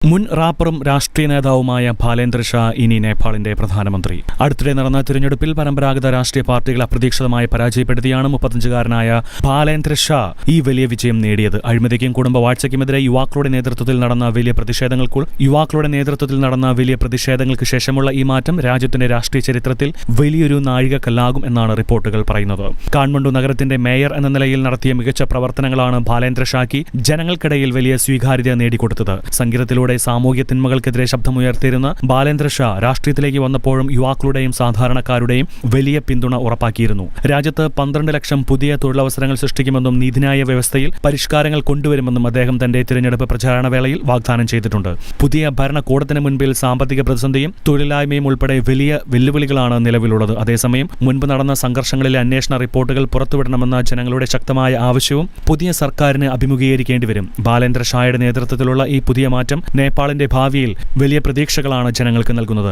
മുൻ റാപ്പറും രാഷ്ട്രീയ നേതാവുമായ ബാലേന്ദ്ര ഷാ ഇനി നേപ്പാളിന്റെ പ്രധാനമന്ത്രി. അടുത്തിടെ നടന്ന തിരഞ്ഞെടുപ്പിൽ പരമ്പരാഗത രാഷ്ട്രീയ പാർട്ടികൾ അപ്രതീക്ഷിതമായി പരാജയപ്പെടുത്തിയാണ് 35-കാരനായ ബാലേന്ദ്ര ഷാ ഈ വലിയ വിജയം നേടിയത്. അഴിമതിക്കും കുടുംബ വാഴ്ചയ്ക്കുമെതിരെ യുവാക്കളുടെ നേതൃത്വത്തിൽ നടന്ന വലിയ പ്രതിഷേധങ്ങൾക്ക് ശേഷമുള്ള ഈ മാറ്റം രാജ്യത്തിന്റെ രാഷ്ട്രീയ ചരിത്രത്തിൽ വലിയൊരു നാഴികക്കല്ലാകും എന്നാണ് റിപ്പോർട്ടുകൾ പറയുന്നത്. കാഠ്മണ്ഡു നഗരത്തിന്റെ മേയർ എന്ന നിലയിൽ നടത്തിയ മികച്ച പ്രവർത്തനങ്ങളാണ് ബാലേന്ദ്ര ഷായ്ക്ക് ജനങ്ങൾക്കിടയിൽ വലിയ സ്വീകാര്യത നേടിക്കൊടുത്തത്. സംഗീതത്തിലൂടെ സാമൂഹ്യ തിന്മകൾക്കെതിരെ ശബ്ദമുയർത്തിയിരുന്ന ബാലേന്ദ്ര ഷാ രാഷ്ട്രീയത്തിലേക്ക് വന്നപ്പോഴും യുവാക്കളുടെയും സാധാരണക്കാരുടെയും വലിയ പിന്തുണ ഉറപ്പാക്കിയിരുന്നു. രാജ്യത്ത് 12 ലക്ഷം പുതിയ തൊഴിലവസരങ്ങൾ സൃഷ്ടിക്കുമെന്നും നീതിന്യായ വ്യവസ്ഥയിൽ പരിഷ്കാരങ്ങൾ കൊണ്ടുവരുമെന്നും അദ്ദേഹം തന്റെ തിരഞ്ഞെടുപ്പ് പ്രചാരണ വേളയിൽ വാഗ്ദാനം ചെയ്തിട്ടുണ്ട്. പുതിയ ഭരണകൂടത്തിന് മുൻപിൽ സാമ്പത്തിക പ്രതിസന്ധിയും തൊഴിലില്ലായ്മയും ഉൾപ്പെടെ വലിയ വെല്ലുവിളികളാണ് നിലവിലുള്ളത്. അതേസമയം മുൻപ് നടന്ന സംഘർഷങ്ങളിലെ അന്വേഷണ റിപ്പോർട്ടുകൾ പുറത്തുവിടണമെന്ന ജനങ്ങളുടെ ശക്തമായ ആവശ്യവും പുതിയ സർക്കാരിന് അഭിമുഖീകരിക്കേണ്ടി വരും. ബാലേന്ദ്ര ഷായുടെ നേതൃത്വത്തിലുള്ള ഈ പുതിയ മാറ്റം നേപ്പാളിന്റെ ഭാവിയിൽ വലിയ പ്രതീക്ഷകളാണ് ജനങ്ങൾക്ക് നൽകുന്നത്.